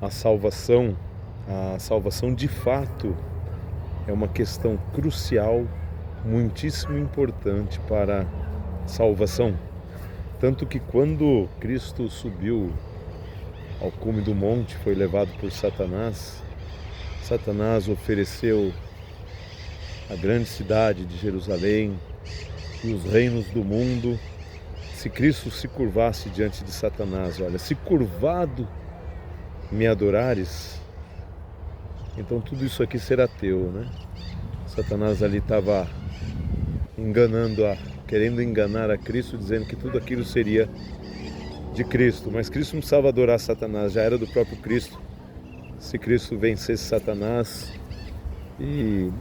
a salvação de fato é uma questão crucial, muitíssimo importante para a salvação. Tanto que quando Cristo subiu ao cume do monte, foi levado por Satanás, Satanás ofereceu a grande cidade de Jerusalém e os reinos do mundo. Se Cristo se curvasse diante de Satanás, olha, se curvado me adorares, então tudo isso aqui será teu, né? Satanás ali estava querendo enganar a Cristo, dizendo que tudo aquilo seria de Cristo, mas Cristo não precisava adorar Satanás, já era do próprio Cristo. Se Cristo vencesse Satanás e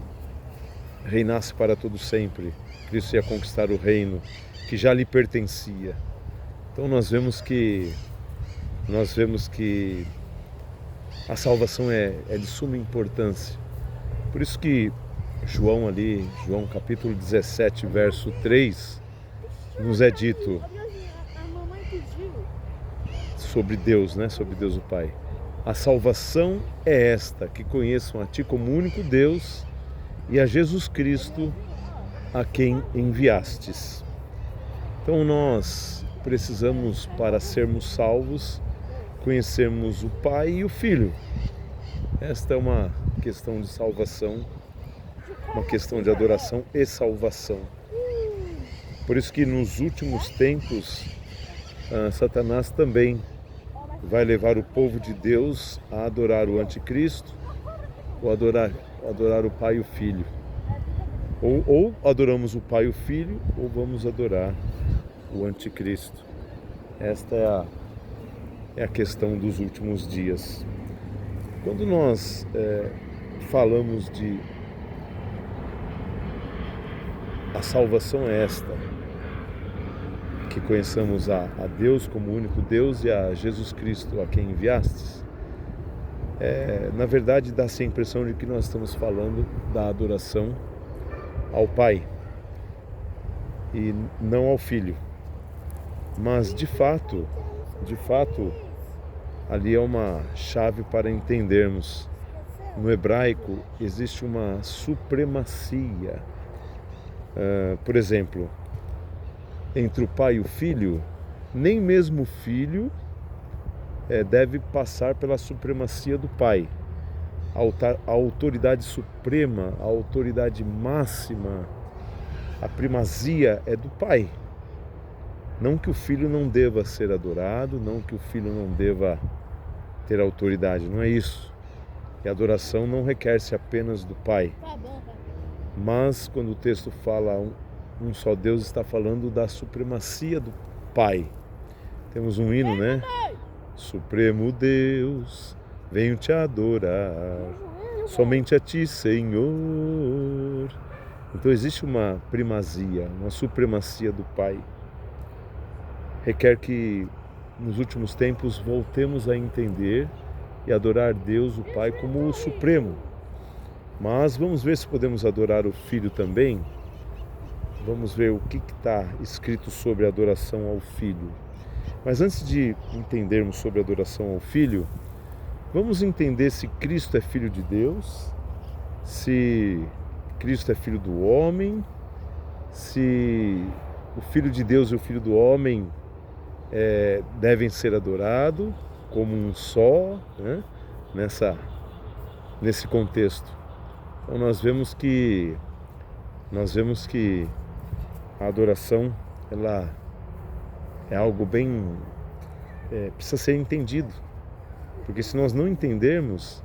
reinasse para todo sempre, Cristo ia conquistar o reino que já lhe pertencia. Então nós vemos que a salvação é de suma importância. Por isso que João capítulo 17, verso 3, nos é dito sobre Deus, né? Sobre Deus o Pai. A salvação é esta, que conheçam a Ti como único Deus e a Jesus Cristo, a quem enviastes. Então nós precisamos, para sermos salvos, conhecermos o Pai e o Filho. Esta é uma questão de salvação, uma questão de adoração e salvação. Por isso que nos últimos tempos, Satanás também vai levar o povo de Deus a adorar o anticristo, ou adorar o Pai e o Filho. Ou adoramos o Pai e o Filho, ou vamos adorar o anticristo. Esta é a questão dos últimos dias. Quando nós falamos de a salvação é esta, que conheçamos a Deus como único Deus e a Jesus Cristo a quem enviastes, na verdade dá-se a impressão de que nós estamos falando da adoração ao Pai e não ao Filho. Mas de fato, ali é uma chave para entendermos. No hebraico existe uma supremacia. Por exemplo, entre o pai e o filho, nem mesmo o filho deve passar pela supremacia do pai. A autoridade suprema, a autoridade máxima, a primazia é do pai. Não que o filho não deva ser adorado, não que o filho não deva ter autoridade, não é isso. E a adoração não requer-se apenas do pai. Mas quando o texto fala um só Deus, está falando da supremacia do Pai. Temos um hino, né? Supremo Deus, venho te adorar, somente a ti, Senhor. Então existe uma primazia, uma supremacia do Pai. Requer que nos últimos tempos voltemos a entender e adorar Deus, o Pai, como o Supremo. Mas vamos ver se podemos adorar o Filho também. Vamos ver o que está escrito sobre a adoração ao Filho. Mas antes de entendermos sobre a adoração ao Filho, vamos entender se Cristo é Filho de Deus, se Cristo é Filho do homem, se o Filho de Deus e o Filho do homem devem ser adorados como um só, né? Nesse contexto. Então nós vemos que a adoração ela é algo bem precisa ser entendido, porque se nós não entendermos,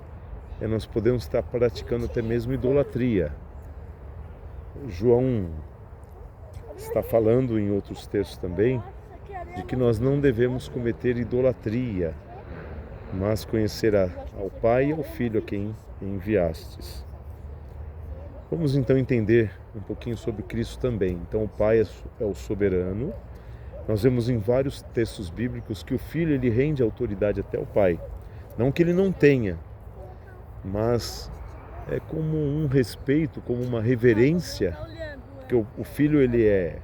nós podemos estar praticando até mesmo idolatria. João está falando em outros textos também de que nós não devemos cometer idolatria, mas conhecer ao Pai e ao Filho a quem enviastes. Vamos então entender um pouquinho sobre Cristo também. Então o Pai é o soberano. Nós vemos em vários textos bíblicos que o Filho ele rende autoridade até ao Pai. Não que ele não tenha, mas é como um respeito, como uma reverência, porque o Filho ele é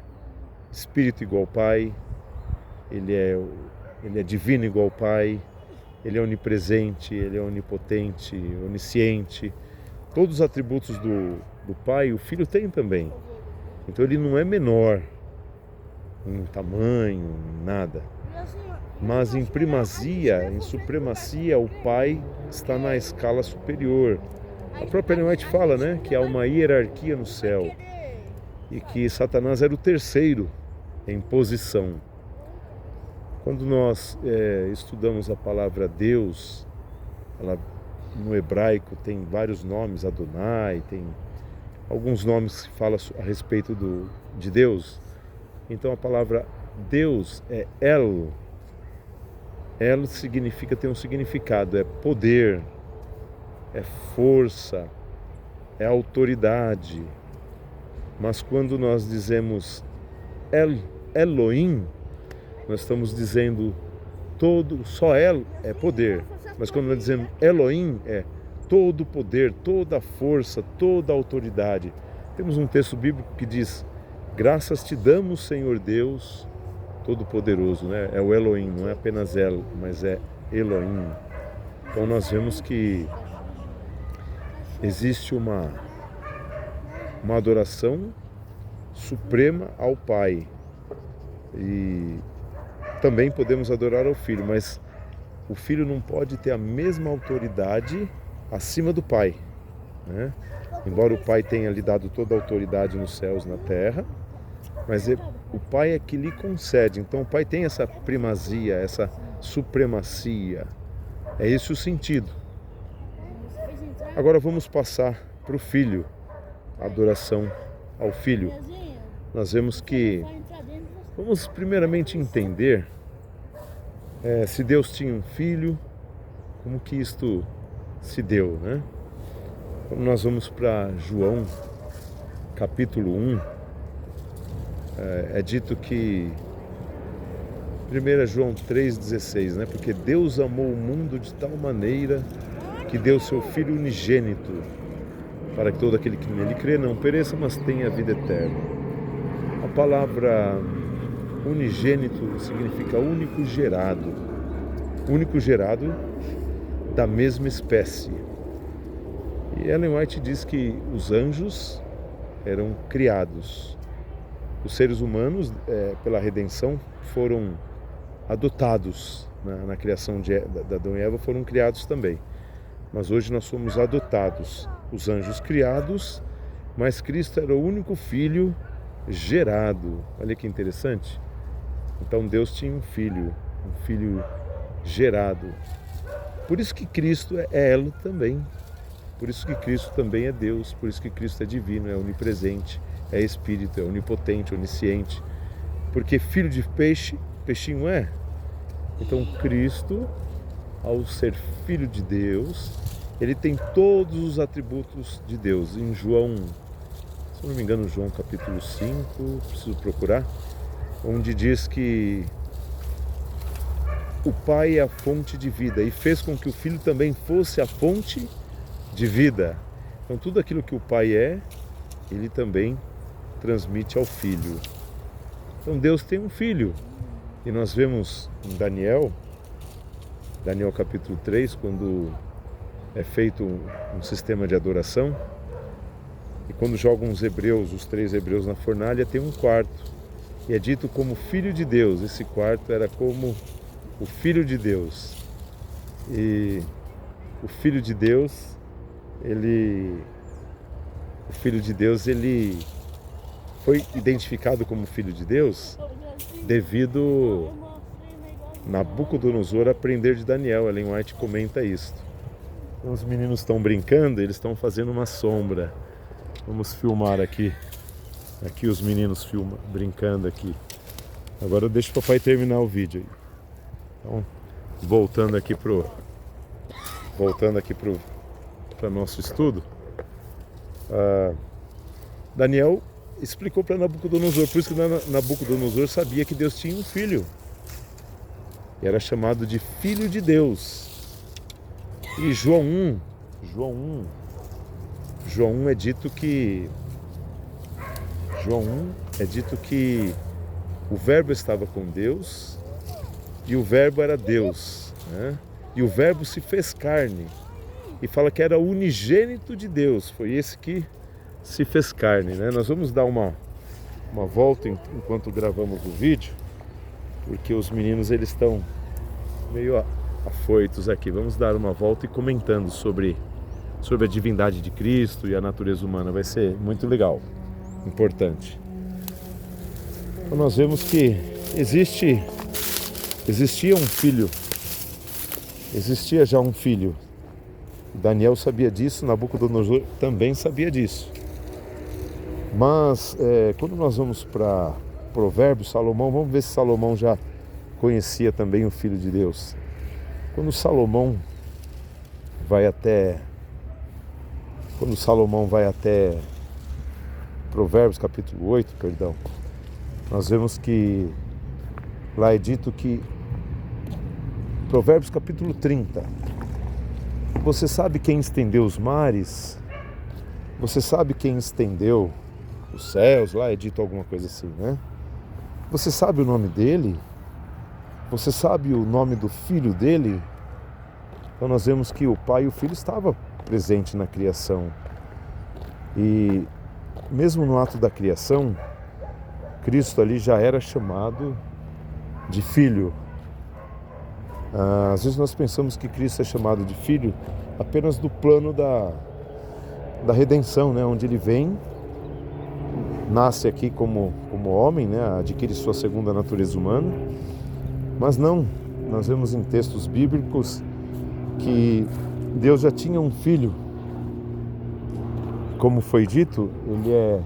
espírito igual ao Pai, ele é divino igual ao Pai, Ele é onipresente, Ele é onipotente, onisciente. Todos os atributos do Pai, o Filho tem também. Então Ele não é menor em tamanho, nada. Mas em primazia, em supremacia, o Pai está na escala superior. A própria Ellen White fala, né, que há uma hierarquia no céu e que Satanás era o terceiro em posição. Quando nós estudamos a palavra Deus, ela, no hebraico tem vários nomes, Adonai, tem alguns nomes que falam a respeito de Deus. Então a palavra Deus é El. El significa, tem um significado, é poder, é força, é autoridade. Mas quando nós dizemos Elohim, nós estamos dizendo só El é poder. Mas quando nós dizemos Elohim, é todo poder, toda força, toda autoridade. Temos um texto bíblico que diz: graças te damos, Senhor Deus Todo-Poderoso, né? É o Elohim, não é apenas El, mas é Elohim. Então nós vemos que existe uma adoração suprema ao Pai. E também podemos adorar ao Filho, mas o Filho não pode ter a mesma autoridade acima do Pai, né? Embora o Pai tenha lhe dado toda a autoridade nos céus e na terra, mas o Pai é que lhe concede. Então o Pai tem essa primazia, essa supremacia. É esse o sentido. Agora vamos passar para o Filho, a adoração ao Filho. Nós vemos que, vamos primeiramente entender se Deus tinha um filho, como que isto se deu, né? Quando nós vamos para João, capítulo 1, é dito que, 1 João 3,16, né? Porque Deus amou o mundo de tal maneira que deu seu Filho unigênito, para que todo aquele que nele crê não pereça, mas tenha vida eterna. A palavra unigênito significa único gerado da mesma espécie. E Ellen White diz que os anjos eram criados. Os seres humanos, pela redenção, foram adotados. Na criação de Adão e Eva foram criados também. Mas hoje nós somos adotados. Os anjos criados, mas Cristo era o único filho gerado. Olha que interessante. Então Deus tinha um filho gerado. Por isso que Cristo é Elo também. Por isso que Cristo também é Deus. Por isso que Cristo é divino, é onipresente, é Espírito, é onipotente, onisciente. Porque filho de peixe, peixinho é. Então Cristo, ao ser filho de Deus, ele tem todos os atributos de Deus. Em João, se não me engano, João capítulo 5, preciso procurar, onde diz que o Pai é a fonte de vida e fez com que o Filho também fosse a fonte de vida. Então tudo aquilo que o Pai é, ele também transmite ao Filho. Então Deus tem um Filho. E nós vemos em Daniel capítulo 3, quando é feito um sistema de adoração, e quando jogam os 3 hebreus na fornalha, tem um quarto, e é dito como Filho de Deus. Esse quarto era como o Filho de Deus. E o Filho de Deus, ele foi identificado como Filho de Deus devido Nabucodonosor aprender de Daniel. Ellen White comenta isso. Então, os meninos estão brincando, eles estão fazendo uma sombra. Vamos filmar aqui. Aqui os meninos brincando aqui. Agora deixa o papai terminar o vídeo aí. Então, voltando aqui para nosso estudo. Daniel explicou para Nabucodonosor, por isso que Nabucodonosor sabia que Deus tinha um filho. E era chamado de Filho de Deus. E João 1 é dito que o Verbo estava com Deus e o Verbo era Deus, né? E o Verbo se fez carne. E fala que era unigênito de Deus. Foi esse que se fez carne, né? Nós vamos dar uma volta enquanto gravamos o vídeo, porque os meninos eles estão meio afoitos aqui. Vamos dar uma volta e comentando sobre a divindade de Cristo e a natureza humana. Vai ser muito legal, importante. Então nós vemos que existia já um filho. Daniel sabia disso, Nabucodonosor também sabia disso. Mas quando nós vamos para Provérbios, Salomão, vamos ver se Salomão já conhecia também o Filho de Deus. Quando Salomão vai até Provérbios capítulo 8, nós vemos que lá é dito que Provérbios capítulo 30, você sabe quem estendeu os mares? Você sabe quem estendeu os céus? Lá é dito alguma coisa assim, né? Você sabe o nome dele? Você sabe o nome do filho dele? Então nós vemos que o pai e o filho estavam presentes na criação. E mesmo no ato da criação, Cristo ali já era chamado de filho. Às vezes nós pensamos que Cristo é chamado de filho apenas do plano da redenção, né? Onde ele vem, nasce aqui como homem, né? Adquire sua segunda natureza humana. Mas não, nós vemos em textos bíblicos que Deus já tinha um filho. Como foi dito, ele é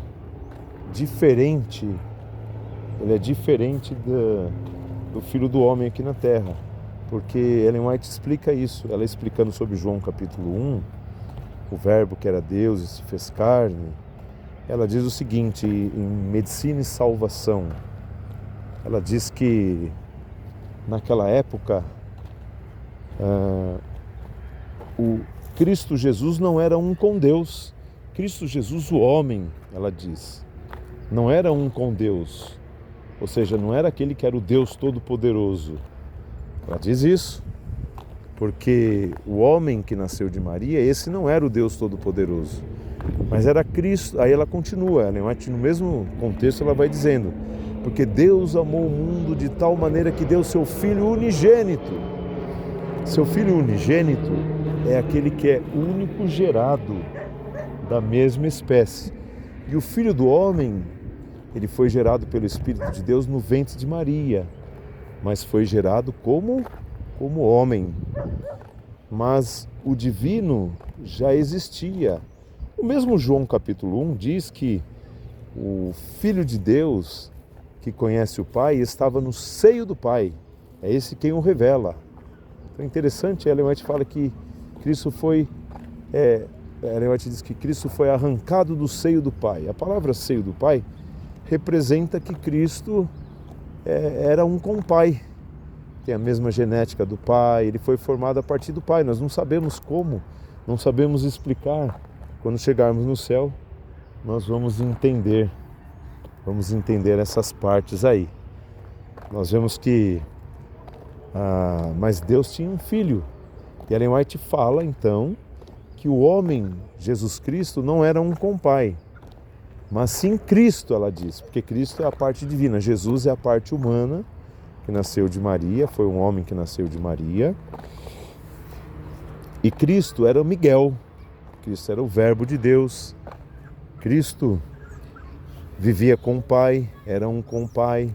diferente do filho do homem aqui na terra. Porque Ellen White explica isso, ela explicando sobre João capítulo 1, o Verbo que era Deus e se fez carne. Ela diz o seguinte, em Medicina e Salvação, ela diz que naquela época o Cristo Jesus não era um com Deus. Cristo Jesus, o homem, ela diz, não era um com Deus, ou seja, não era aquele que era o Deus Todo-Poderoso. Ela diz isso porque o homem que nasceu de Maria, esse não era o Deus Todo-Poderoso, mas era Cristo. Aí ela continua, no mesmo contexto ela vai dizendo, porque Deus amou o mundo de tal maneira que deu seu Filho unigênito. Seu Filho unigênito é aquele que é único gerado da mesma espécie. E o Filho do homem, ele foi gerado pelo Espírito de Deus no ventre de Maria, mas foi gerado como homem. Mas o divino já existia. O mesmo João capítulo 1 diz que o Filho de Deus, que conhece o Pai, estava no seio do Pai. É esse quem o revela. Então é interessante, Ellen White fala que Cristo foi... Ellen White diz que Cristo foi arrancado do seio do Pai. A palavra seio do Pai representa que Cristo era um com o Pai. Tem a mesma genética do Pai, ele foi formado a partir do Pai. Nós não sabemos como, não sabemos explicar. Quando chegarmos no céu, nós vamos entender essas partes aí. Nós vemos que mas Deus tinha um filho. E Ellen White fala então que o homem, Jesus Cristo, não era um com o Pai, mas sim Cristo, ela diz, porque Cristo é a parte divina, Jesus é a parte humana, que nasceu de Maria, foi um homem que nasceu de Maria, e Cristo era o Miguel, Cristo era o Verbo de Deus, Cristo vivia com o Pai, era um com o Pai,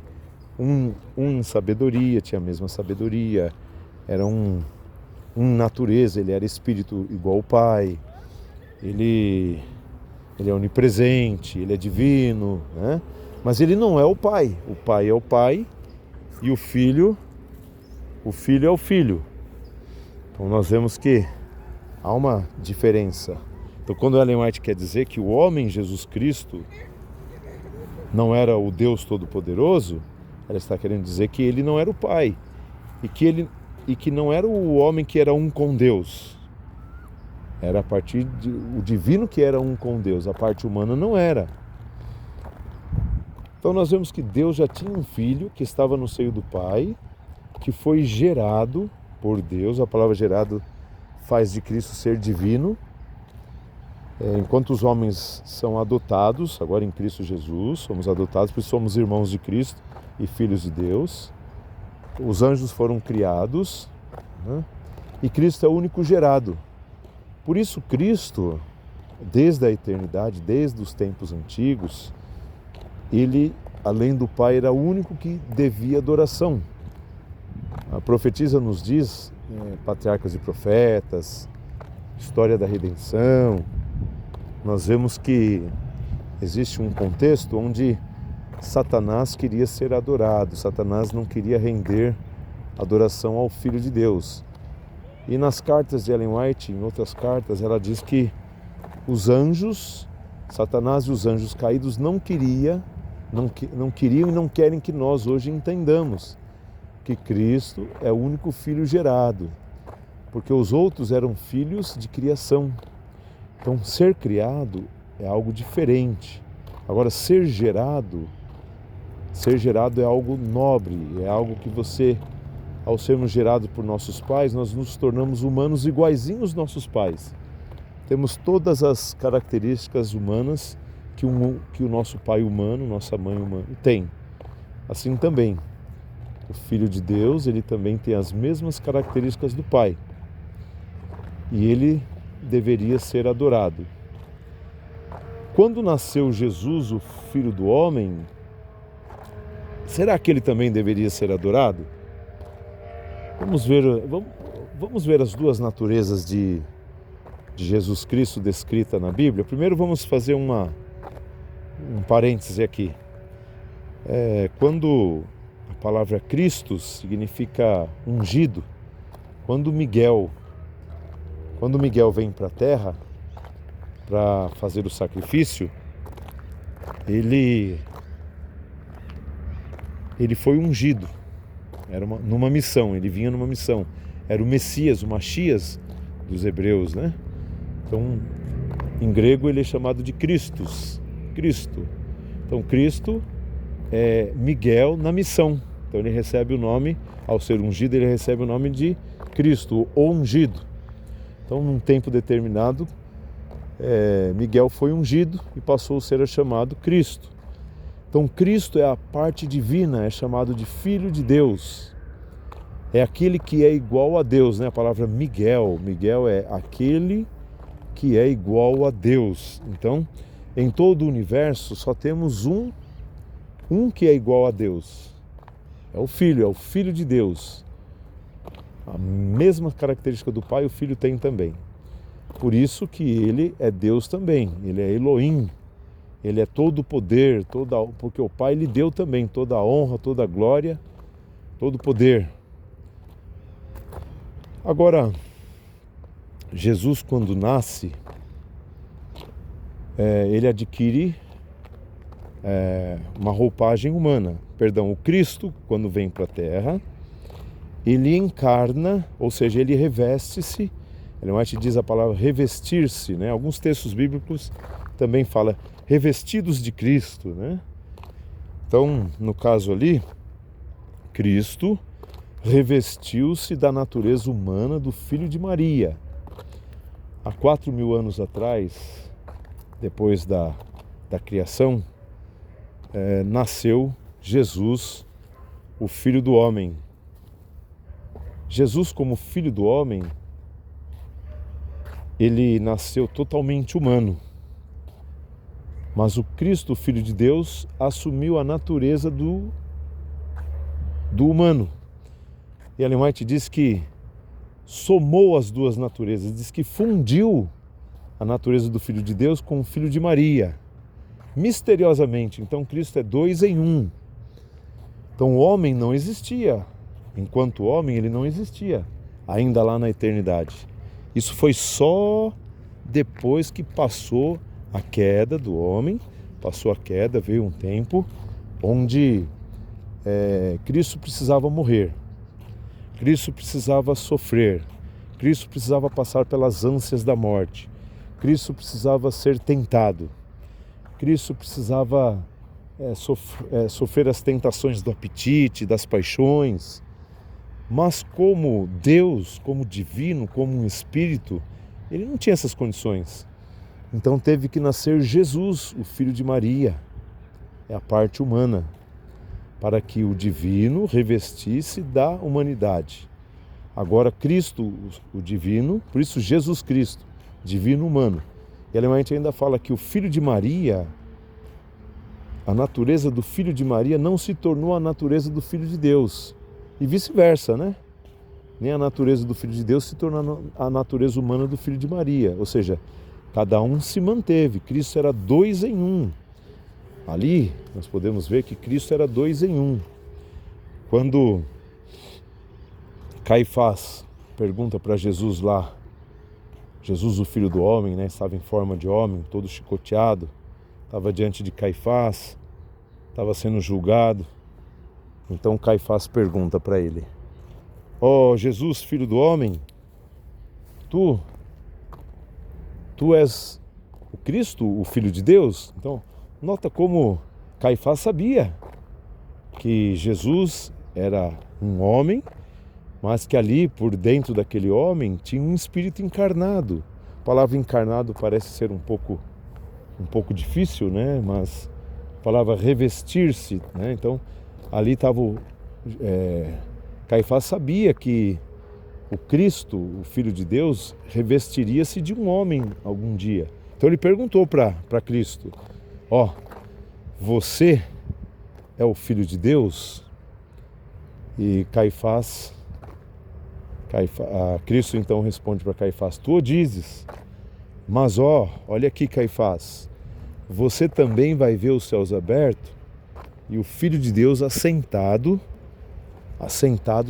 um em sabedoria, tinha a mesma sabedoria, era um natureza, ele era espírito igual ao Pai, ele é onipresente, ele é divino, né? Mas ele não é o Pai é o Pai e o Filho é o Filho. Então nós vemos que há uma diferença. Então quando Ellen White quer dizer que o homem Jesus Cristo não era o Deus Todo-Poderoso, ela está querendo dizer que ele não era o Pai e que não era o homem que era um com Deus. Era a partir o divino que era um com Deus, a parte humana não era. Então nós vemos que Deus já tinha um filho que estava no seio do Pai, que foi gerado por Deus. A palavra gerado faz de Cristo ser divino. Enquanto os homens são adotados, agora em Cristo Jesus, somos adotados, porque somos irmãos de Cristo e filhos de Deus. Os anjos foram criados, né? E Cristo é o único gerado. Por isso Cristo, desde a eternidade, desde os tempos antigos, ele, além do Pai, era o único que devia adoração. A profetisa nos diz, patriarcas e profetas, história da redenção, nós vemos que existe um contexto onde Satanás queria ser adorado, Satanás não queria render adoração ao Filho de Deus. E nas cartas de Ellen White, em outras cartas, ela diz que os anjos, Satanás e os anjos caídos não queriam e não querem que nós hoje entendamos que Cristo é o único Filho gerado, porque os outros eram filhos de criação. Então, ser criado é algo diferente. Agora, ser gerado é algo nobre, é algo que você, ao sermos gerados por nossos pais, nós nos tornamos humanos iguaizinhos aos nossos pais. Temos todas as características humanas que o nosso pai humano, nossa mãe humana tem. Assim também, o Filho de Deus, ele também tem as mesmas características do Pai. E ele deveria ser adorado. Quando nasceu Jesus, o Filho do Homem, será que ele também deveria ser adorado? Vamos ver as duas naturezas de Jesus Cristo descrita na Bíblia. Primeiro vamos fazer um parêntese aqui. Quando a palavra Cristo significa ungido, quando Miguel vem para a terra para fazer o sacrifício, ele foi ungido, numa missão, ele vinha numa missão, era o Messias, o Machias dos hebreus, né? Então, em grego ele é chamado de Christus, Cristo. Então, Cristo é Miguel na missão. Então, ele recebe o nome, ao ser ungido, ele recebe o nome de Cristo, o ungido. Então, num tempo determinado, Miguel foi ungido e passou a ser chamado Cristo. Então, Cristo é a parte divina, é chamado de Filho de Deus. É aquele que é igual a Deus, né? A palavra Miguel é aquele que é igual a Deus. Então, em todo o universo, só temos um que é igual a Deus. É o Filho de Deus. A mesma característica do Pai, o Filho tem também. Por isso que ele é Deus também, ele é Elohim, ele é todo o poder, porque o Pai lhe deu também toda a honra, toda a glória, todo o poder. Agora, Jesus, quando nasce, ele adquire uma roupagem humana. O Cristo, quando vem para a Terra, ele encarna, ou seja, ele reveste-se. Ellen White diz a palavra revestir-se, né? Alguns textos bíblicos também falam revestidos de Cristo, né? Então, no caso ali, Cristo revestiu-se da natureza humana do Filho de Maria. Há 4.000 anos atrás, depois da criação, nasceu Jesus, o Filho do Homem. Jesus, como Filho do Homem, ele nasceu totalmente humano. Mas o Cristo, Filho de Deus, assumiu a natureza do humano. E Ellen White diz que somou as duas naturezas, diz que fundiu a natureza do Filho de Deus com o Filho de Maria, misteriosamente. Então Cristo é 2 em 1. Então o homem não existia. Enquanto homem, ele não existia, ainda lá na eternidade. Isso foi só depois que passou a queda do homem, veio um tempo onde Cristo precisava morrer, Cristo precisava sofrer, Cristo precisava passar pelas ânsias da morte, Cristo precisava ser tentado, Cristo precisava sofrer as tentações do apetite, das paixões. Mas como Deus, como divino, como um espírito, ele não tinha essas condições. Então teve que nascer Jesus, o filho de Maria, é a parte humana, para que o divino revestisse da humanidade. Agora Cristo, o divino, por isso Jesus Cristo, divino humano. E a gente ainda fala que o filho de Maria, a natureza do filho de Maria não se tornou a natureza do filho de Deus. E vice-versa, né? Nem a natureza do filho de Deus se tornou a natureza humana do filho de Maria. Ou seja, cada um se manteve. Cristo era 2 em 1. Ali nós podemos ver que Cristo era 2 em 1. Quando Caifás pergunta para Jesus lá, Jesus, o filho do homem, né, estava em forma de homem, todo chicoteado, estava diante de Caifás, estava sendo julgado. Então Caifás pergunta para ele: ó Jesus, filho do homem, tu és o Cristo, o Filho de Deus? Então, nota como Caifás sabia que Jesus era um homem, mas que ali, por dentro daquele homem, tinha um espírito encarnado. A palavra encarnado parece ser um pouco difícil, né? Mas a palavra revestir-se, né? Então, ali estava Caifás sabia que o Cristo, o Filho de Deus, revestiria-se de um homem algum dia. Então ele perguntou para Cristo: ó, você é o Filho de Deus? E Cristo então responde para Caifás: tu o dizes, mas olha aqui, Caifás, você também vai ver os céus abertos e o Filho de Deus assentado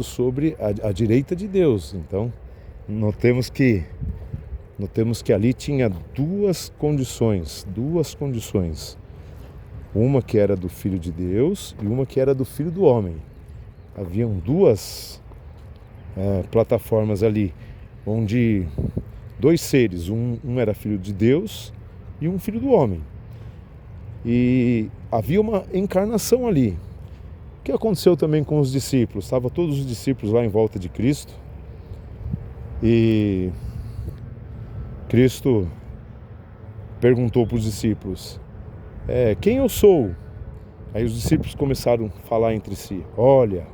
sobre a direita de Deus. Então, notemos que ali tinha duas condições. Uma que era do Filho de Deus e uma que era do Filho do Homem. Haviam duas plataformas ali, onde dois seres, um era filho de Deus e um filho do homem. E havia uma encarnação ali. O que aconteceu também com os discípulos? Estavam todos os discípulos lá em volta de Cristo. E Cristo perguntou para os discípulos: quem eu sou? Aí os discípulos começaram a falar entre si: olha,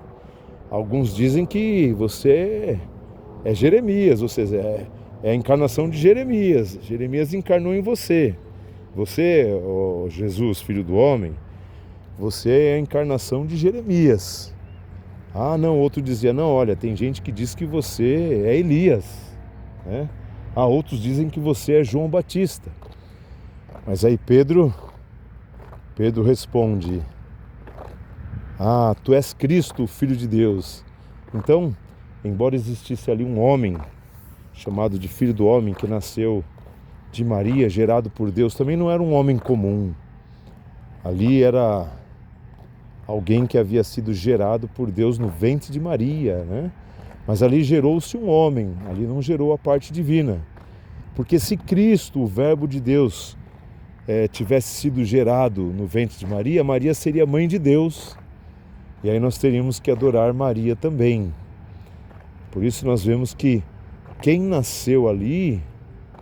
alguns dizem que você é Jeremias, ou seja, é a encarnação de Jeremias. Jeremias encarnou em você. Você, Jesus, filho do homem, você é a encarnação de Jeremias. Ah, não, outro dizia: não, olha, tem gente que diz que você é Elias, né? Ah, outros dizem que você é João Batista. Mas aí Pedro responde: ah, tu és Cristo, Filho de Deus. Então, embora existisse ali um homem chamado de Filho do Homem, que nasceu de Maria, gerado por Deus, também não era um homem comum. Ali era alguém que havia sido gerado por Deus no ventre de Maria, né? Mas ali gerou-se um homem, ali não gerou a parte divina. Porque se Cristo, o Verbo de Deus, tivesse sido gerado no ventre de Maria, Maria seria mãe de Deus. E aí nós teríamos que adorar Maria também. Por isso nós vemos que quem nasceu ali,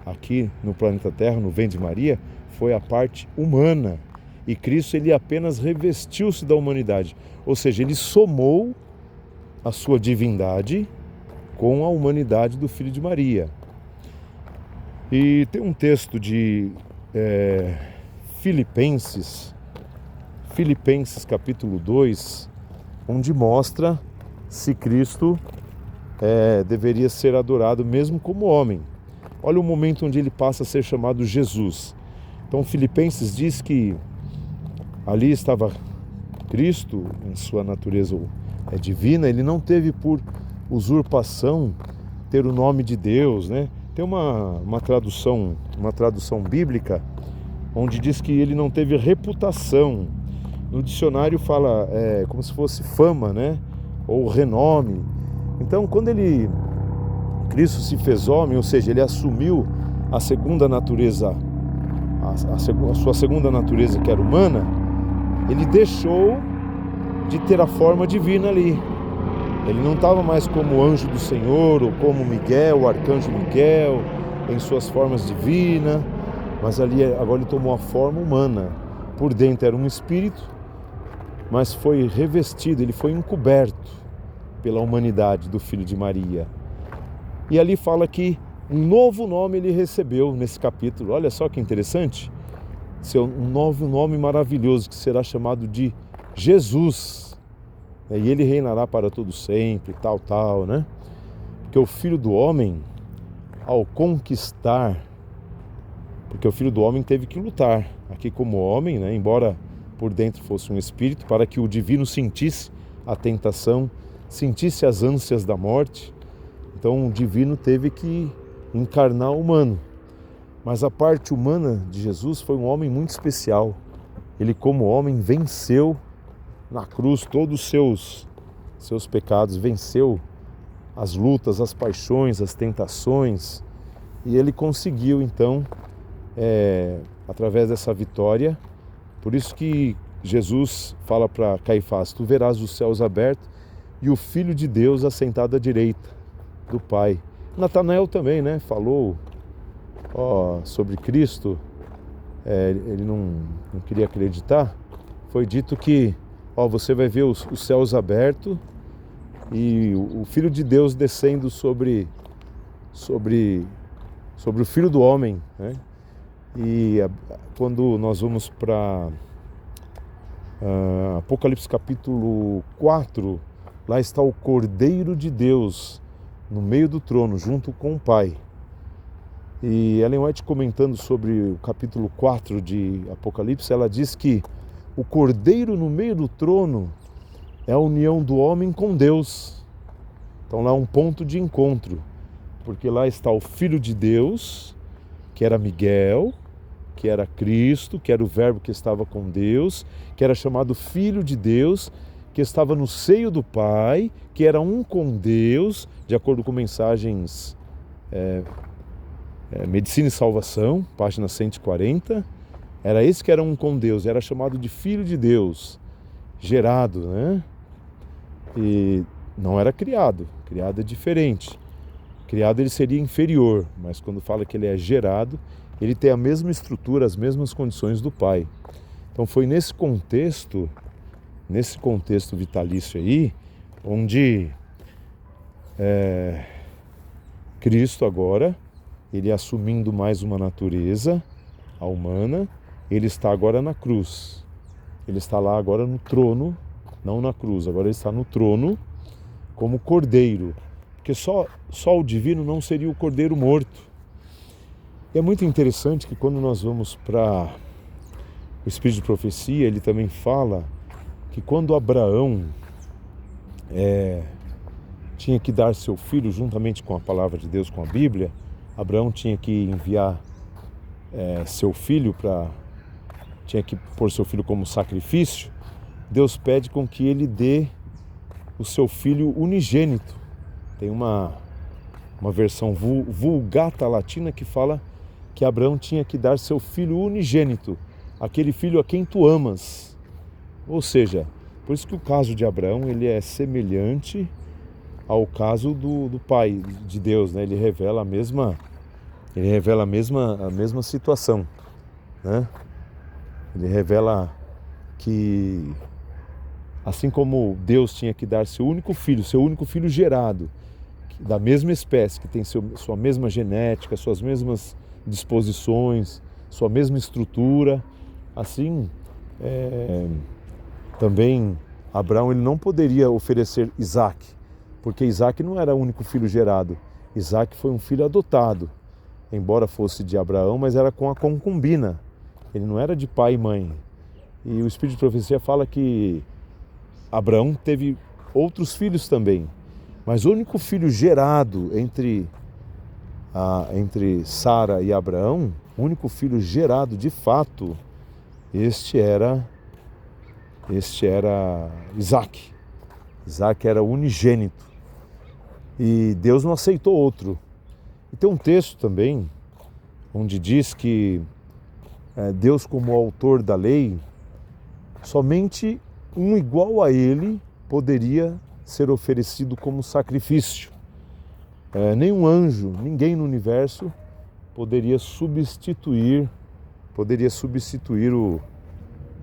aqui no planeta Terra, no ventre de Maria, foi a parte humana. E Cristo, ele apenas revestiu-se da humanidade. Ou seja, ele somou a sua divindade com a humanidade do Filho de Maria. E tem um texto de Filipenses capítulo 2, onde mostra se Cristo deveria ser adorado mesmo como homem. Olha o momento onde ele passa a ser chamado Jesus. Então Filipenses diz que ali estava Cristo em sua natureza divina. Ele não teve por usurpação ter o nome de Deus, né? Tem uma tradução bíblica onde diz que ele não teve reputação. No dicionário fala como se fosse fama, né? Ou renome. Então, quando Cristo se fez homem, ou seja, ele assumiu a segunda natureza, a sua segunda natureza, que era humana, ele deixou de ter a forma divina ali. Ele não estava mais como o anjo do Senhor ou como Miguel, o arcanjo Miguel, em suas formas divinas, mas ali agora ele tomou a forma humana. Por dentro era um espírito, mas foi revestido, ele foi encoberto pela humanidade do Filho de Maria. E ali fala que um novo nome ele recebeu nesse capítulo. Olha só que interessante. Um novo nome maravilhoso que será chamado de Jesus. E ele reinará para todo sempre, tal, né? Porque o Filho do Homem, ao conquistar, porque o Filho do Homem teve que lutar aqui como homem, né? Embora por dentro fosse um espírito, para que o divino sentisse a tentação, sentisse as ânsias da morte. Então o divino teve que encarnar o humano. Mas a parte humana de Jesus foi um homem muito especial. Ele, como homem, venceu na cruz todos os seus pecados, venceu as lutas, as paixões, as tentações. E ele conseguiu, então, através dessa vitória, por isso que Jesus fala para Caifás: tu verás os céus abertos e o Filho de Deus assentado à direita do Pai. Natanael também, né, falou sobre Cristo, ele não queria acreditar. Foi dito que você vai ver os céus abertos e o Filho de Deus descendo sobre o Filho do Homem, né? E quando nós vamos para Apocalipse capítulo 4, lá está o Cordeiro de Deus no meio do trono, junto com o Pai. E Ellen White, comentando sobre o capítulo 4 de Apocalipse, ela diz que o Cordeiro no meio do trono é a união do homem com Deus. Então lá é um ponto de encontro, porque lá está o Filho de Deus, que era Miguel, que era Cristo, que era o Verbo que estava com Deus, que era chamado Filho de Deus, que estava no seio do Pai, que era um com Deus, de acordo com mensagens Medicina e Salvação, página 140, era esse que era um com Deus, era chamado de Filho de Deus, gerado, né? E não era criado é diferente. Criado ele seria inferior, mas quando fala que ele é gerado, ele tem a mesma estrutura, as mesmas condições do Pai. Então foi nesse contexto vitalício aí, onde Cristo agora, ele assumindo mais uma natureza, a humana, ele está agora na cruz. Ele está lá agora no trono, não na cruz, agora ele está no trono como cordeiro. Porque só o divino não seria o cordeiro morto. E é muito interessante que quando nós vamos para o Espírito de Profecia, ele também fala que quando Abraão tinha que dar seu filho, juntamente com a palavra de Deus, com a Bíblia, Abraão tinha que enviar seu filho tinha que pôr seu filho como sacrifício. Deus pede com que ele dê o seu filho unigênito. Tem uma versão vulgata latina que fala que Abraão tinha que dar seu filho unigênito, aquele filho a quem tu amas. Ou seja, por isso que o caso de Abraão ele é semelhante ao caso do Pai de Deus, né? Ele revela a mesma situação, né? Ele revela que assim como Deus tinha que dar seu único filho gerado, da mesma espécie, que tem sua mesma genética, suas mesmas disposições, sua mesma estrutura, assim também Abraão ele não poderia oferecer Isaac, porque Isaac não era o único filho gerado. Isaac foi um filho adotado, embora fosse de Abraão, mas era com a concubina. Ele não era de pai e mãe. E o Espírito de Profecia fala que Abraão teve outros filhos também, mas o único filho gerado entre Sara e Abraão, o único filho gerado de fato, este era Isaac. Isaac era unigênito. E Deus não aceitou outro. E tem um texto também, onde diz que Deus, como autor da lei, somente um igual a ele poderia ser oferecido como sacrifício. Nenhum anjo, ninguém no universo poderia substituir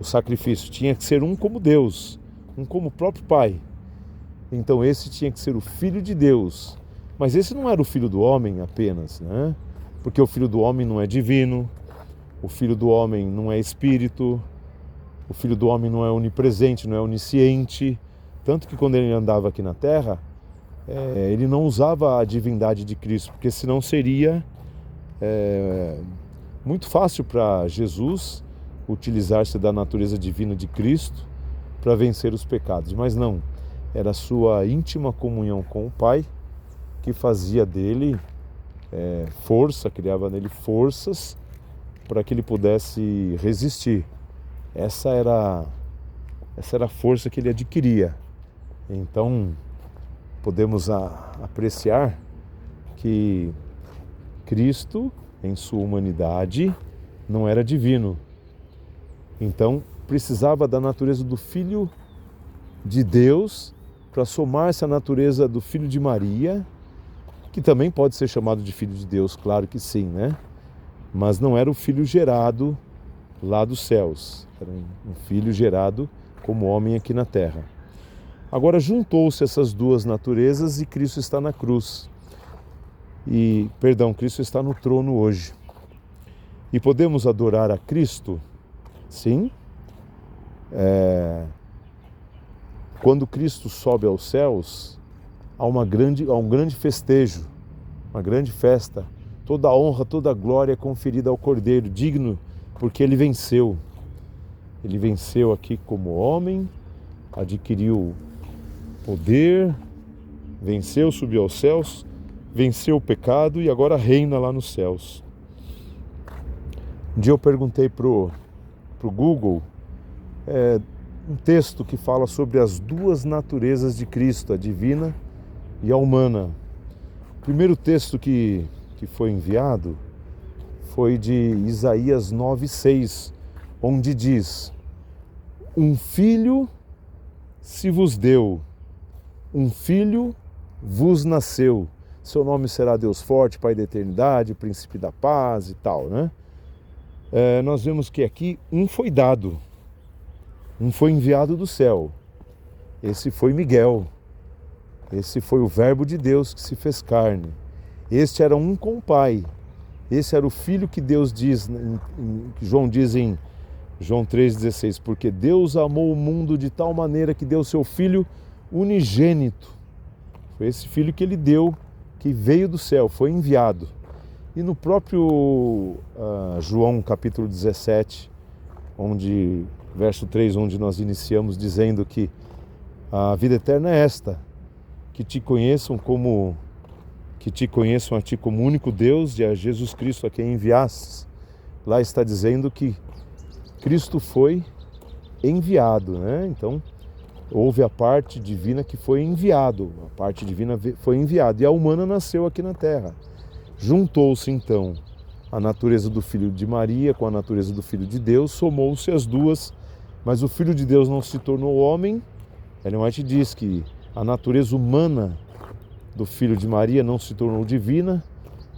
o sacrifício. Tinha que ser um como Deus, um como o próprio Pai. Então esse tinha que ser o Filho de Deus. Mas esse não era o Filho do homem apenas, né? Porque o Filho do homem não é divino, o Filho do homem não é espírito, o Filho do homem não é onipresente, não é onisciente. Tanto que quando ele andava aqui na Terra, ele não usava a divindade de Cristo, porque senão seria muito fácil para Jesus utilizar-se da natureza divina de Cristo para vencer os pecados. Mas não, era a sua íntima comunhão com o Pai que fazia dele força, criava nele forças para que ele pudesse resistir. Essa era a força que ele adquiria. Então, podemos apreciar que Cristo, em sua humanidade, não era divino. Então, precisava da natureza do Filho de Deus para somar-se à natureza do Filho de Maria, que também pode ser chamado de Filho de Deus, claro que sim, né? Mas não era o Filho gerado lá dos céus, era um Filho gerado como homem aqui na Terra. Agora juntou-se essas duas naturezas e Cristo está na cruz. Cristo está no trono hoje. E podemos adorar a Cristo? Sim. Quando Cristo sobe aos céus, há um grande festejo, uma grande festa. Toda a honra, toda a glória é conferida ao Cordeiro, digno, porque ele venceu. Ele venceu aqui como homem, adquiriu poder, venceu, subiu aos céus, venceu o pecado e agora reina lá nos céus. Um dia eu perguntei pro Google um texto que fala sobre as duas naturezas de Cristo, a divina e a humana. O primeiro texto que foi enviado foi de Isaías 9:6, onde diz: um filho se vos deu, um filho vos nasceu, seu nome será Deus forte, Pai da eternidade, Príncipe da paz e tal, né? Nós vemos que aqui um foi dado, um foi enviado do céu. Esse foi Miguel, esse foi o Verbo de Deus que se fez carne. Este era um com o Pai, esse era o Filho que Deus diz, que João diz em João 3,16, porque Deus amou o mundo de tal maneira que deu seu Filho unigênito. Foi esse Filho que ele deu, que veio do céu, foi enviado. E no próprio João capítulo 17, verso 3, onde nós iniciamos dizendo que a vida eterna é esta, que te conheçam a ti como único Deus e a Jesus Cristo a quem enviastes. Lá está dizendo que Cristo foi enviado, né? Então, houve a parte divina que foi enviado, a parte divina foi enviada e a humana nasceu aqui na Terra. Juntou-se então a natureza do Filho de Maria com a natureza do Filho de Deus, somou-se as duas, mas o Filho de Deus não se tornou homem. Ellen White diz que a natureza humana do Filho de Maria não se tornou divina,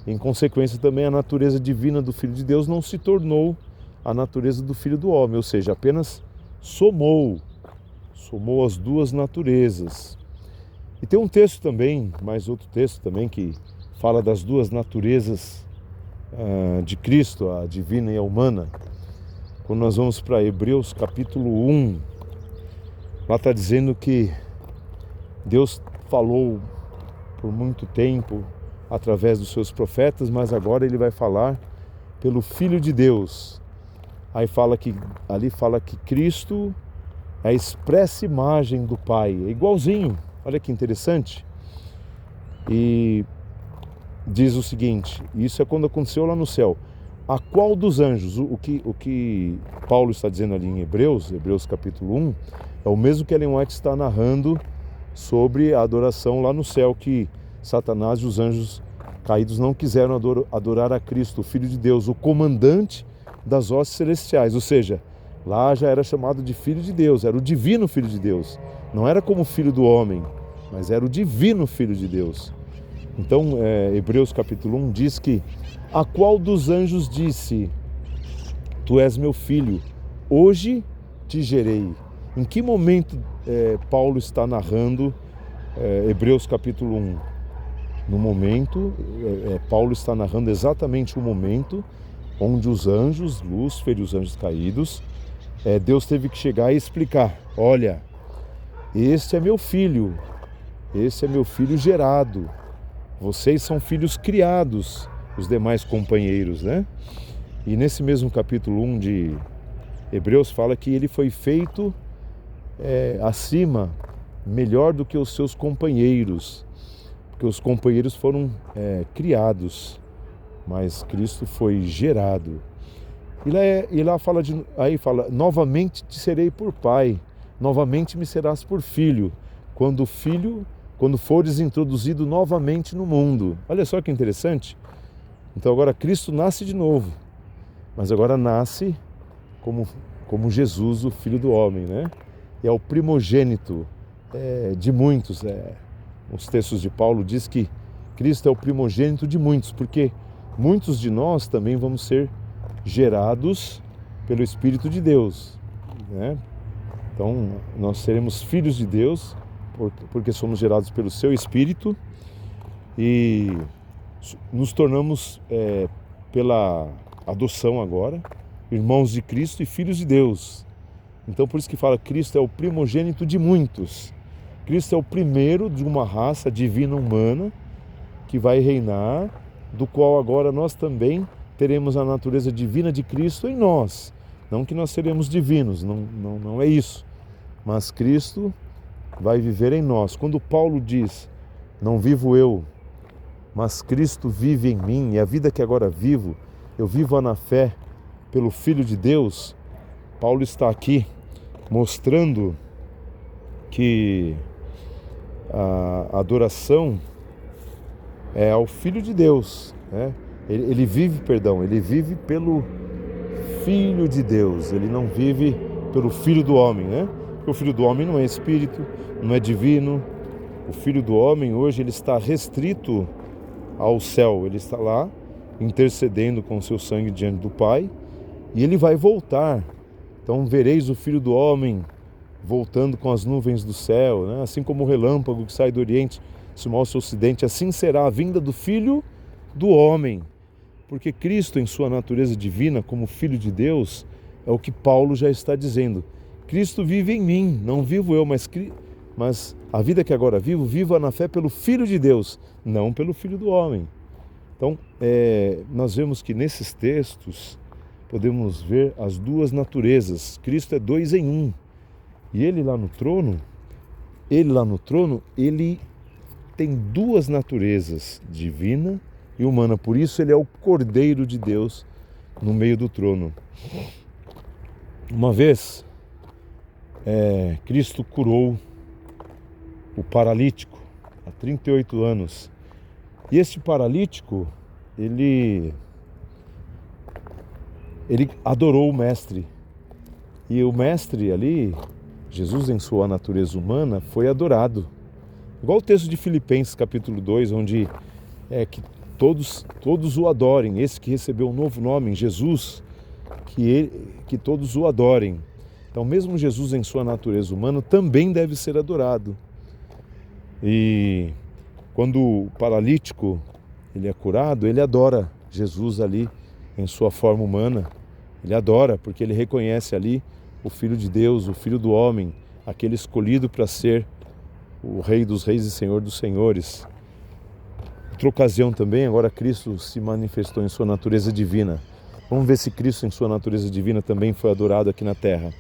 em consequência também a natureza divina do Filho de Deus não se tornou a natureza do Filho do homem, ou seja, apenas somou as duas naturezas. E tem um texto também, mais outro texto também, que fala das duas naturezas de Cristo, a divina e a humana. Quando nós vamos para Hebreus capítulo 1, lá está dizendo que Deus falou por muito tempo através dos seus profetas, mas agora ele vai falar pelo Filho de Deus. Ali fala que Cristo é a expressa imagem do Pai, é igualzinho, olha que interessante. E diz o seguinte, isso é quando aconteceu lá no céu: a qual dos anjos, o que Paulo está dizendo ali em Hebreus capítulo 1, é o mesmo que Ellen White está narrando sobre a adoração lá no céu, que Satanás e os anjos caídos não quiseram adorar a Cristo, o Filho de Deus, o comandante das hostes celestiais, ou seja, lá já era chamado de Filho de Deus, era o divino Filho de Deus, não era como filho do homem, mas era o divino Filho de Deus. Então, Hebreus capítulo 1 diz que: a qual dos anjos disse: tu és meu filho, hoje te gerei. Em que momento Paulo está narrando Hebreus capítulo 1? No momento, Paulo está narrando exatamente o momento onde os anjos, Lúcifer e os anjos caídos, Deus teve que chegar e explicar: olha, este é meu filho gerado, vocês são filhos criados, os demais companheiros, né? E nesse mesmo capítulo 1 de Hebreus fala que ele foi feito acima, melhor do que os seus companheiros, porque os companheiros foram criados, mas Cristo foi gerado. E lá fala, novamente te serei por pai, novamente me serás por filho, quando fores introduzido novamente no mundo. Olha só que interessante. Então agora Cristo nasce de novo, mas agora nasce como Jesus, o Filho do Homem, né? E é o primogênito de muitos. Os textos de Paulo diz que Cristo é o primogênito de muitos, porque muitos de nós também vamos ser gerados pelo Espírito de Deus, né? Então nós seremos filhos de Deus porque somos gerados pelo seu Espírito e nos tornamos pela adoção agora irmãos de Cristo e filhos de Deus. Então por isso que fala: Cristo é o primogênito de muitos. Cristo é o primeiro de uma raça divina humana que vai reinar, do qual agora nós também teremos a natureza divina de Cristo em nós. Não que nós seremos divinos, não é isso. Mas Cristo vai viver em nós. Quando Paulo diz: não vivo eu, mas Cristo vive em mim, e a vida que agora vivo, eu vivo na fé pelo Filho de Deus, Paulo está aqui mostrando que a adoração é ao Filho de Deus, né? Ele vive pelo Filho de Deus, ele não vive pelo Filho do Homem, né? Porque o Filho do Homem não é espírito, não é divino. O Filho do Homem hoje ele está restrito ao céu, ele está lá intercedendo com o seu sangue diante do Pai, e ele vai voltar. Então vereis o Filho do Homem voltando com as nuvens do céu, né? Assim como o relâmpago que sai do Oriente se mostra ao Ocidente, assim será a vinda do Filho do Homem. Porque Cristo, em sua natureza divina, como Filho de Deus, é o que Paulo já está dizendo: Cristo vive em mim, não vivo eu, mas a vida que agora vivo na fé pelo Filho de Deus, não pelo Filho do Homem. Então, nós vemos que nesses textos podemos ver as duas naturezas. Cristo é 2 em 1. E ele lá no trono, ele tem duas naturezas, divina e humana. Por isso ele é o Cordeiro de Deus no meio do trono. Uma vez, Cristo curou o paralítico há 38 anos. E este paralítico, ele adorou o Mestre. E o Mestre ali, Jesus em sua natureza humana, foi adorado. Igual o texto de Filipenses capítulo 2, onde que todos o adorem. Esse que recebeu um novo nome, Jesus, que todos o adorem. Então mesmo Jesus em sua natureza humana também deve ser adorado. E quando o paralítico ele é curado, ele adora Jesus ali em sua forma humana. Ele adora porque ele reconhece ali o Filho de Deus, o Filho do Homem, aquele escolhido para ser o Rei dos Reis e Senhor dos Senhores. Outra ocasião também, agora Cristo se manifestou em sua natureza divina. Vamos ver se Cristo em sua natureza divina também foi adorado aqui na terra.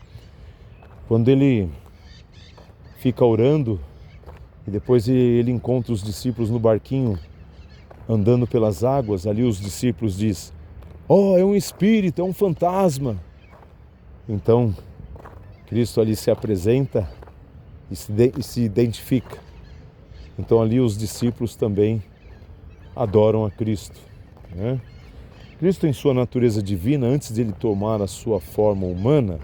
Quando ele fica orando e depois ele encontra os discípulos no barquinho andando pelas águas, ali os discípulos dizem: "Oh, é um espírito, é um fantasma". Então Cristo ali se apresenta e se identifica. Então ali os discípulos também adoram a Cristo, né? Cristo em sua natureza divina, antes de ele tomar a sua forma humana,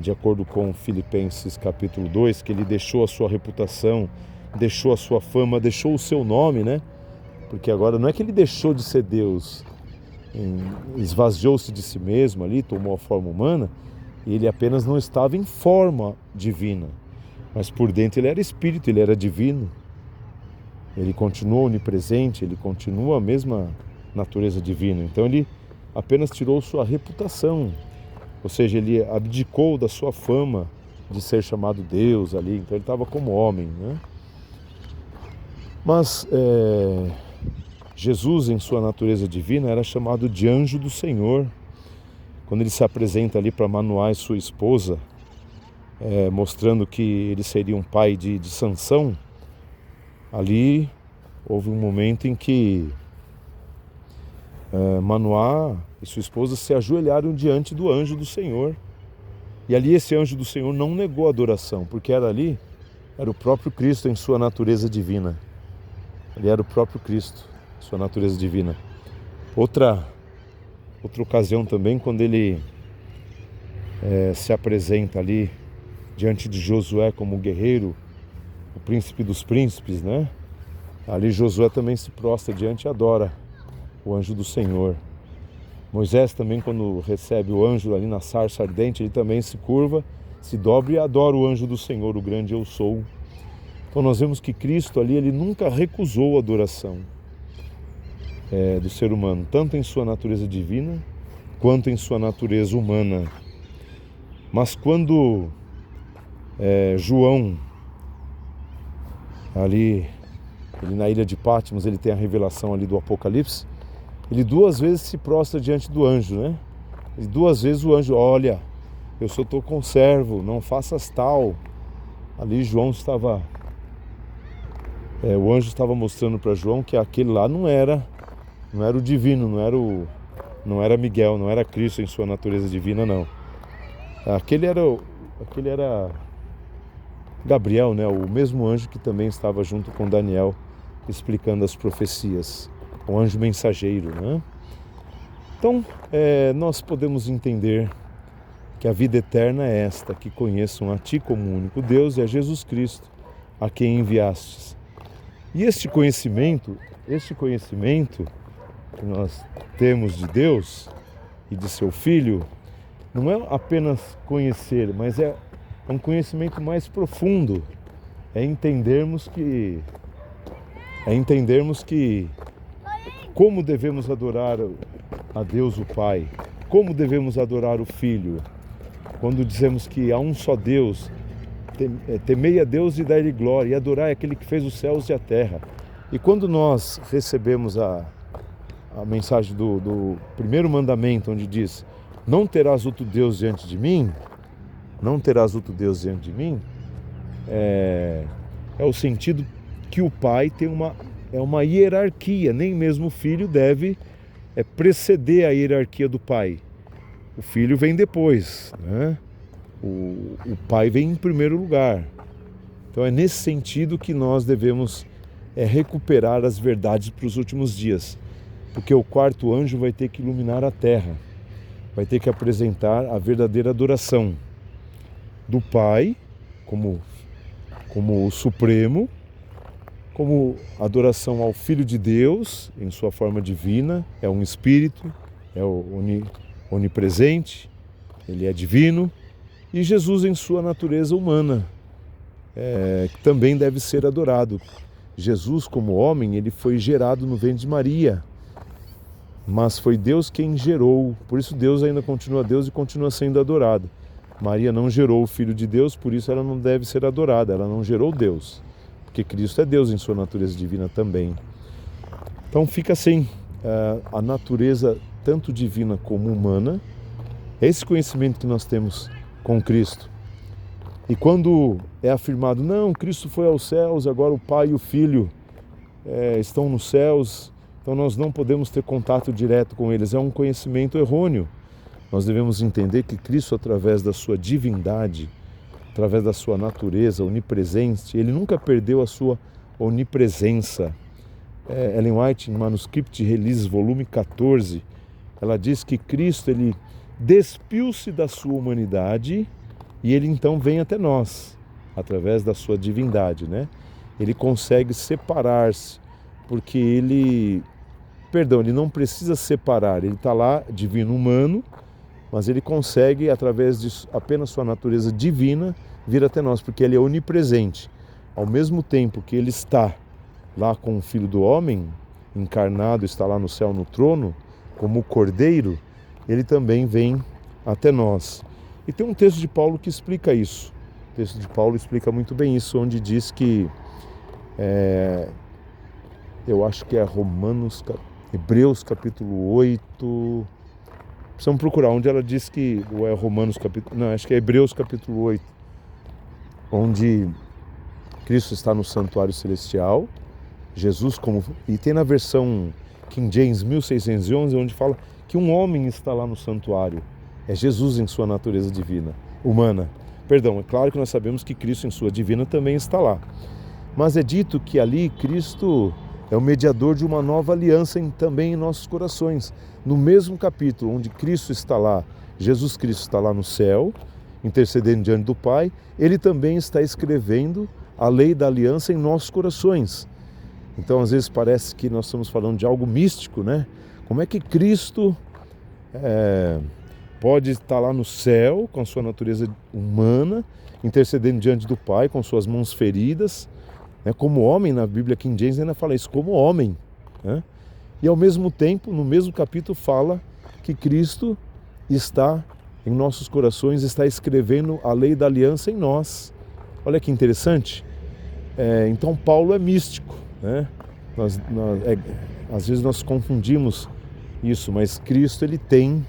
de acordo com Filipenses capítulo 2, que ele deixou a sua reputação, deixou a sua fama, deixou o seu nome, né? Porque agora não é que ele deixou de ser Deus, esvaziou-se de si mesmo ali, tomou a forma humana, e ele apenas não estava em forma divina, mas por dentro ele era espírito, ele era divino. Ele continua onipresente, ele continua a mesma natureza divina. Então ele apenas tirou sua reputação, ou seja, ele abdicou da sua fama de ser chamado Deus ali, então ele estava como homem, né? Mas Jesus, em sua natureza divina, era chamado de anjo do Senhor. Quando ele se apresenta ali para Manoá e sua esposa, mostrando que ele seria um pai de Sansão, ali houve um momento em que Manoá e sua esposa se ajoelharam diante do anjo do Senhor. E ali esse anjo do Senhor não negou a adoração, porque era o próprio Cristo em sua natureza divina. Ele era o próprio Cristo, sua natureza divina. Outra ocasião também, quando ele se apresenta ali diante de Josué como guerreiro, o príncipe dos príncipes, né? Ali Josué também se prostra diante e adora o anjo do Senhor. Moisés também, quando recebe o anjo ali na sarça ardente, ele também se curva, se dobra e adora o anjo do Senhor, o grande eu sou. Então nós vemos que Cristo ali, ele nunca recusou a adoração do ser humano, tanto em sua natureza divina, quanto em sua natureza humana. Mas quando João, ali ele na ilha de Patmos, ele tem a revelação ali do Apocalipse, ele 2 vezes se prostra diante do anjo, né? E 2 vezes o anjo, olha, eu sou teu conservo, não faças tal. Ali João estava, o anjo estava mostrando para João que aquele lá não era o divino, não era Miguel, não era Cristo em sua natureza divina, não. Aquele era Gabriel, né? O mesmo anjo que também estava junto com Daniel, explicando as profecias, o anjo mensageiro, né? Então, nós podemos entender que a vida eterna é esta, que conheçam a Ti como único Deus e a Jesus Cristo, a quem enviastes. E este conhecimento que nós temos de Deus e de Seu Filho, não é apenas conhecer, mas é um conhecimento mais profundo, é entendermos que como devemos adorar a Deus o Pai, como devemos adorar o Filho, quando dizemos que há um só Deus, temei a Deus e dar-lhe glória, e adorar aquele que fez os céus e a terra. E quando nós recebemos a mensagem do primeiro mandamento, onde diz, não terás outro Deus diante de mim, é o sentido que o Pai tem uma hierarquia, nem mesmo o Filho deve preceder a hierarquia do Pai. O Filho vem depois, né? O Pai vem em primeiro lugar. Então é nesse sentido que nós devemos recuperar as verdades para os últimos dias, porque o 4º anjo vai ter que iluminar a terra, vai ter que apresentar a verdadeira adoração do Pai como o Supremo, como adoração ao Filho de Deus em sua forma divina, é um Espírito, é onipresente, ele é divino, e Jesus em sua natureza humana, que também deve ser adorado. Jesus, como homem, ele foi gerado no ventre de Maria, mas foi Deus quem gerou, por isso Deus ainda continua Deus e continua sendo adorado. Maria não gerou o Filho de Deus, por isso ela não deve ser adorada, ela não gerou Deus, porque Cristo é Deus em sua natureza divina também. Então fica assim, a natureza tanto divina como humana, é esse conhecimento que nós temos com Cristo. E quando é afirmado, não, Cristo foi aos céus, agora o Pai e o Filho estão nos céus, então nós não podemos ter contato direto com eles, é um conhecimento errôneo. Nós devemos entender que Cristo, através da sua divindade, através da sua natureza onipresente, ele nunca perdeu a sua onipresença. Ellen White, em Manuscript Releases, volume 14, ela diz que Cristo, ele despiu-se da sua humanidade e ele então vem até nós, através da sua divindade, né? Ele consegue separar-se, porque ele não precisa separar, ele está lá, divino humano, mas ele consegue, através de apenas sua natureza divina, vir até nós, porque ele é onipresente. Ao mesmo tempo que ele está lá com o Filho do Homem, encarnado, está lá no céu, no trono, como o Cordeiro, ele também vem até nós. E tem um texto de Paulo que explica isso. O texto de Paulo explica muito bem isso, onde diz que, eu acho que é Hebreus capítulo 8, precisamos procurar onde ela diz que, ou é Romanos capítulo, não, acho que é Hebreus capítulo 8, onde Cristo está no santuário celestial, Jesus como, e tem na versão King James 1611, onde fala que um homem está lá no santuário, é Jesus em sua natureza divina, humana. Perdão, é claro que nós sabemos que Cristo em sua divina também está lá, mas é dito que ali Cristo é o mediador de uma nova aliança também em nossos corações. No mesmo capítulo onde Cristo está lá, Jesus Cristo está lá no céu, intercedendo diante do Pai, ele também está escrevendo a lei da aliança em nossos corações. Então, às vezes parece que nós estamos falando de algo místico, né? Como é que Cristo pode estar lá no céu, com a sua natureza humana, intercedendo diante do Pai, com suas mãos feridas, né? Como homem, na Bíblia King James ainda fala isso, como homem, né? E ao mesmo tempo, no mesmo capítulo, fala que Cristo está em nossos corações, está escrevendo a lei da aliança em nós. Olha que interessante. Então Paulo é místico, né? Às vezes nós confundimos isso, mas Cristo ele tem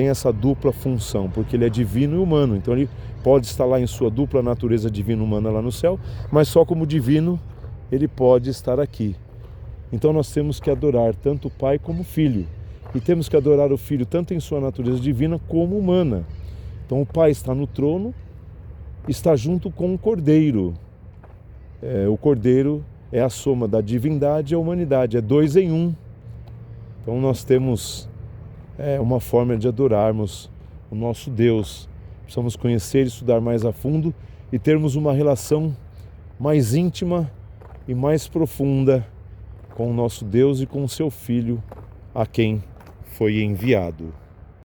essa dupla função, porque ele é divino e humano, então ele pode estar lá em sua dupla natureza divina e humana lá no céu, mas só como divino ele pode estar aqui. Então nós temos que adorar tanto o Pai como o Filho, e temos que adorar o Filho tanto em sua natureza divina como humana. Então o Pai está no trono, está junto com o Cordeiro. O Cordeiro é a soma da divindade e a humanidade, é 2 em 1. Então nós temos uma forma de adorarmos o nosso Deus. Precisamos conhecer, estudar mais a fundo e termos uma relação mais íntima e mais profunda com o nosso Deus e com o seu Filho, a quem foi enviado.